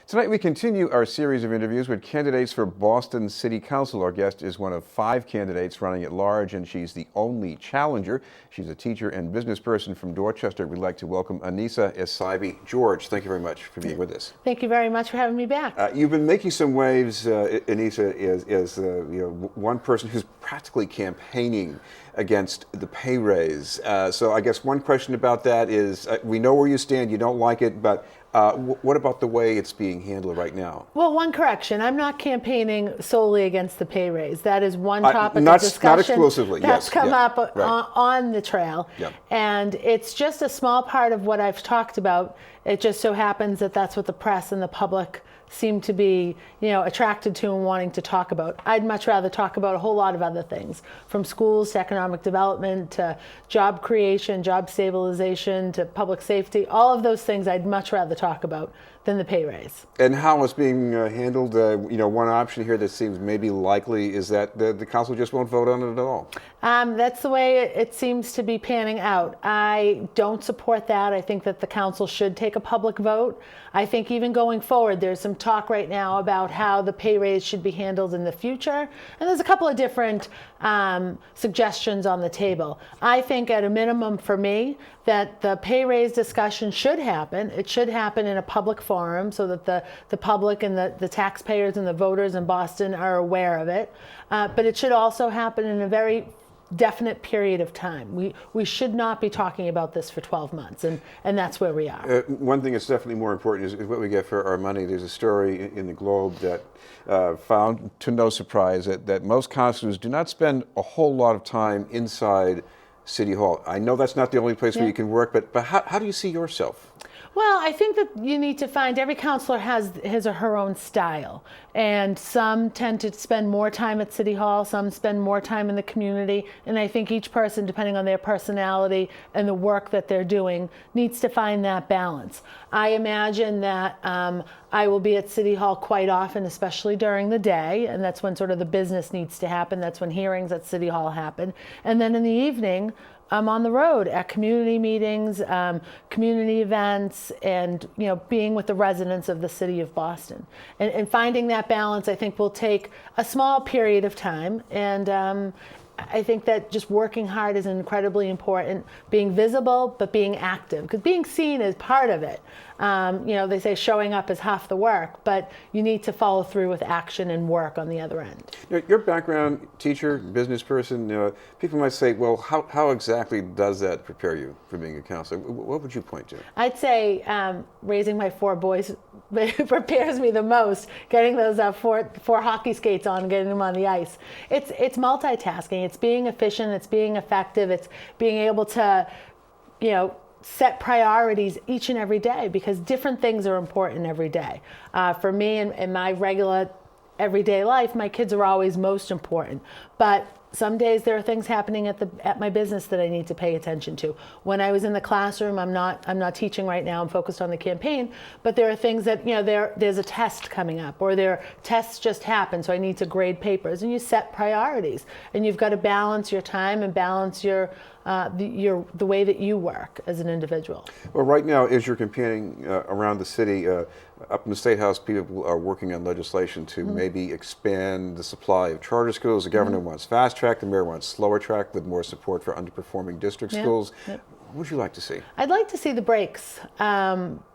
Tonight we continue our series of interviews with candidates for Boston City Council. Our guest is one of 5 candidates running at large, and she's the only challenger. She's a teacher and business person from Dorchester. We'd like to welcome Annissa Essaibi-George. Thank you very much for being with us. Thank you very much for having me back. You've been making some waves, Annissa, as one person who's practically campaigning against the pay raise. So I guess one question about that is, we know where you stand, you don't like it, but what about the way it's being handled right now? Well, one correction. I'm not campaigning solely against the pay raise. That is one topic of discussion. Not exclusively, that's yes. come up right. on the trail. Yeah. And it's just a small part of what I've talked about. It just so happens that that's what the press and the public seem to be, attracted to and wanting to talk about. I'd much rather talk about a whole lot of other things, from schools to economic development to job creation, job stabilization to public safety. All of those things I'd much rather talk about than the pay raise. And how it's being handled, one option here that seems maybe likely is that the council just won't vote on it at all. That's the way it seems to be panning out. I don't support that. I think that the council should take a public vote. I think even going forward, there's some talk right now about how the pay raise should be handled in the future. And there's a couple of different suggestions on the table. I think at a minimum for me that the pay raise discussion should happen. It should happen in a public forum so that the public and the taxpayers and the voters in Boston are aware of it. But it should also happen in a very definite period of time. We should not be talking about this for 12 months, and that's where we are. One thing that's definitely more important is what we get for our money. There's a story in the Globe that found, to no surprise, that most councilors do not spend a whole lot of time inside City Hall. I know that's not the only place where you can work, but how do you see yourself? Well, I think that you need to find, every counselor has his or her own style. And some tend to spend more time at City Hall, some spend more time in the community. And I think each person, depending on their personality and the work that they're doing, needs to find that balance. I imagine that I will be at City Hall quite often, especially during the day. And that's when sort of the business needs to happen. That's when hearings at City Hall happen. And then in the evening, I'm on the road at community meetings, community events, and being with the residents of the city of Boston. And finding that balance, I think, will take a small period of time. And I think that just working hard is incredibly important. Being visible, but being active, because being seen is part of it. They say showing up is half the work, but you need to follow through with action and work on the other end. Your background, teacher, business person, people might say, well, how exactly does that prepare you for being a counselor? What would you point to? I'd say raising my 4 boys prepares me the most. Getting those 4 hockey skates on and getting them on the ice. It's multitasking. It's being efficient. It's being effective. It's being able to, set priorities each and every day, because different things are important every day. For me, in my regular everyday life, my kids are always most important. But some days there are things happening at my business that I need to pay attention to. When I was in the classroom, I'm not teaching right now. I'm focused on the campaign. But there are things that there's a test coming up, or there tests just happened, so I need to grade papers. And you set priorities, and you've got to balance your time and balance the way that you work as an individual. Well, right now, as you're campaigning around the city, up in the State House, people are working on legislation to maybe expand the supply of charter schools. The governor wants fast track, the mayor wants slower track with more support for underperforming district schools. Yep. What would you like to see? I'd like to see the brakes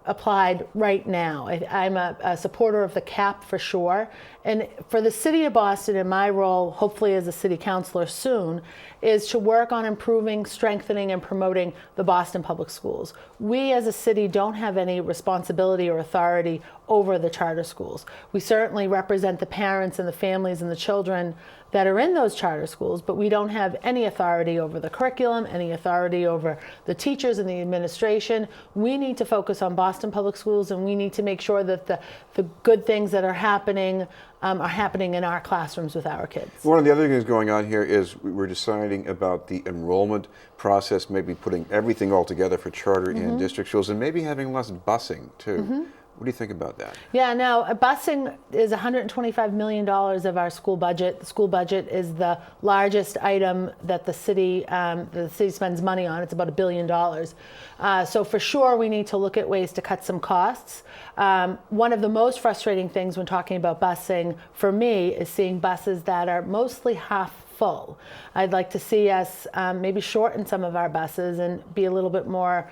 applied right now. I'm a supporter of the cap for sure. And for the city of Boston, in my role, hopefully as a city councilor soon, is to work on improving, strengthening, and promoting the Boston public schools. We as a city don't have any responsibility or authority over the charter schools. We certainly represent the parents and the families and the children that are in those charter schools, but we don't have any authority over the curriculum, any authority over the teachers and the administration. We need to focus on Boston public schools, and we need to make sure that the good things that are happening in our classrooms with our kids. One of the other things going on here is we're deciding about the enrollment process, maybe putting everything all together for charter and district schools, and maybe having less busing too. What do you think about that? Yeah, no, busing is $125 million of our school budget. The school budget is the largest item that the city spends money on. It's about $1 billion. So for sure, we need to look at ways to cut some costs. One of the most frustrating things when talking about busing for me is seeing buses that are mostly half full. I'd like to see us maybe shorten some of our buses and be a little bit more,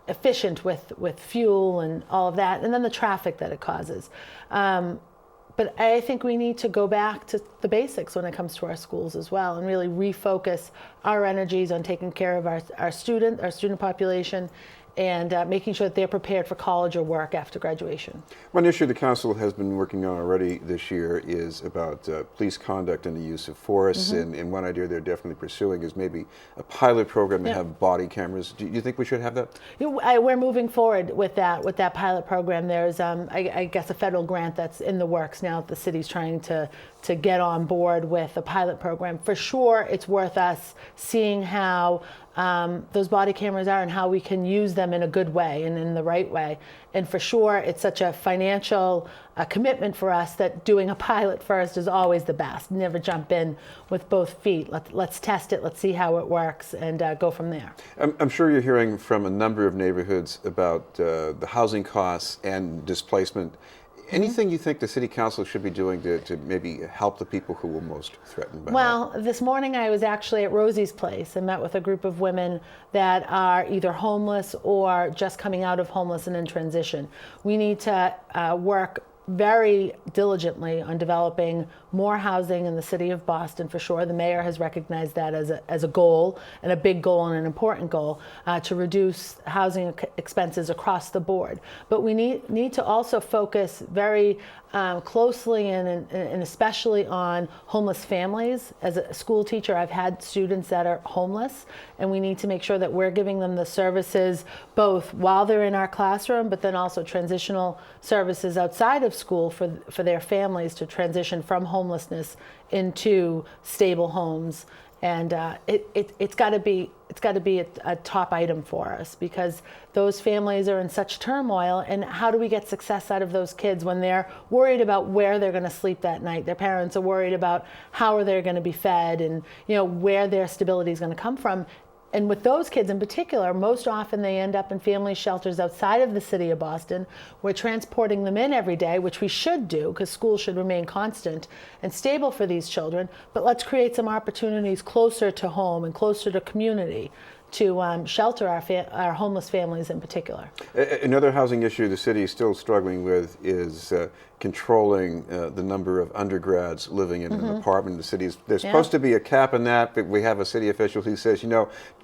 efficient with fuel and all of that, and then the traffic that it causes. But I think we need to go back to the basics when it comes to our schools as well, and really refocus our energies on taking care of our student population, and making sure that they're prepared for college or work after graduation. One issue the council has been working on already this year is about police conduct and the use of force, and one idea they're definitely pursuing is maybe a pilot program to have body cameras. Do you think we should have that? We're moving forward with that pilot program. There's, I guess, a federal grant that's in the works now that the city's trying to get on board with a pilot program. For sure, it's worth us seeing how those body cameras are and how we can use them in a good way and in the right way. And for sure, it's such a financial commitment for us that doing a pilot first is always the best. Never jump in with both feet. Let's test it. Let's see how it works and go from there. I'm sure you're hearing from a number of neighborhoods about the housing costs and displacement. Anything you think the city council should be doing to maybe help the people who were most threatened by that? Well, this morning I was actually at Rosie's place and met with a group of women that are either homeless or just coming out of homeless and in transition. We need to work very diligently on developing more housing in the city of Boston, for sure. The mayor has recognized that as a goal, and a big goal and an important goal, to reduce housing expenses across the board. But we need to also focus very closely and especially on homeless families. As a school teacher, I've had students that are homeless, and we need to make sure that we're giving them the services both while they're in our classroom, but then also transitional services outside of school for their families to transition from homelessness into stable homes. And it's got to be a top item for us, because those families are in such turmoil. And how do we get success out of those kids when they're worried about where they're going to sleep that night? Their parents are worried about how are they going to be fed, and where their stability is going to come from. And with those kids in particular, most often they end up in family shelters outside of the city of Boston. We're transporting them in every day, which we should do, because schools should remain constant and stable for these children. But let's create some opportunities closer to home and closer to community to shelter our homeless families in particular. Another housing issue the city is still struggling with is controlling the number of undergrads living in an apartment in the city. There's supposed to be a cap on that, but we have a city official who says,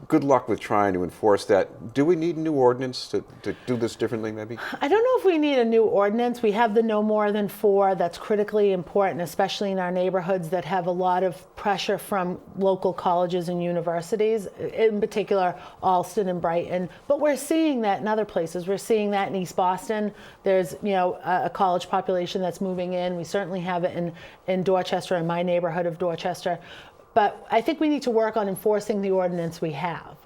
good luck with trying to enforce that. Do we need a new ordinance to do this differently, maybe? I don't know if we need a new ordinance. We have the no more than 4 that's critically important, especially in our neighborhoods that have a lot of pressure from local colleges and universities, in particular Alston and Brighton. But we're seeing that in other places. We're seeing that in East Boston. There's a college population that's moving in. We certainly have it in Dorchester, in my neighborhood of Dorchester. But I think we need to work on enforcing the ordinance we have.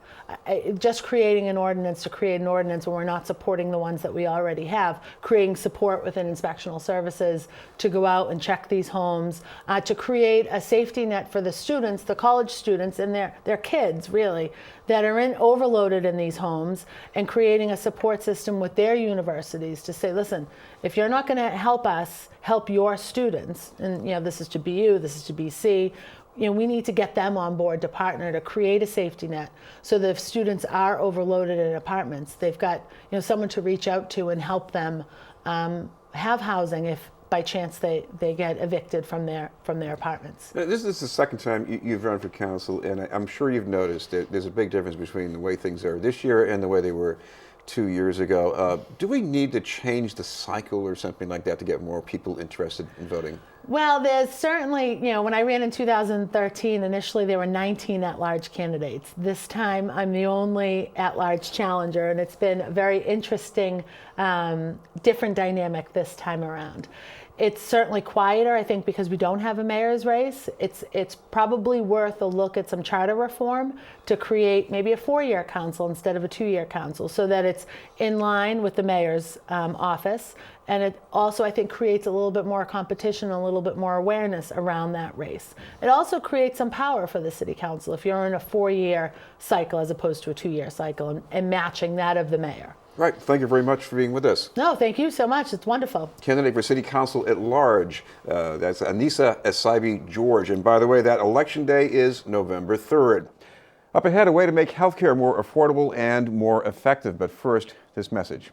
Just creating an ordinance to create an ordinance when we're not supporting the ones that we already have, creating support within inspectional services to go out and check these homes, to create a safety net for the students, the college students and their kids really, that are overloaded in these homes, and creating a support system with their universities to say, listen, if you're not going to help us help your students, and this is to BU, this is to BC, we need to get them on board to partner to create a safety net, so that if students are overloaded in apartments, they've got someone to reach out to and help them have housing if by chance they get evicted from their apartments. Now, this is the second time you've run for council, and I'm sure you've noticed that there's a big difference between the way things are this year and the way they were 2 years ago. Do we need to change the cycle or something like that to get more people interested in voting? Well, there's certainly, when I ran in 2013, initially there were 19 at-large candidates. This time I'm the only at-large challenger, and it's been a very interesting, different dynamic this time around. It's certainly quieter, I think, because we don't have a mayor's race. It's probably worth a look at some charter reform to create maybe a 4-year council instead of a 2-year council, so that it's in line with the mayor's office. And it also, I think, creates a little bit more competition, a little bit more awareness around that race. It also creates some power for the city council if you're in a 4-year cycle as opposed to a 2-year cycle, and matching that of the mayor. Right. Thank you very much for being with us. No, thank you so much. It's wonderful. Candidate for City Council at Large. That's Annissa EssaibiGeorge. And by the way, that election day is November 3rd. Up ahead, a way to make healthcare more affordable and more effective. But first, this message.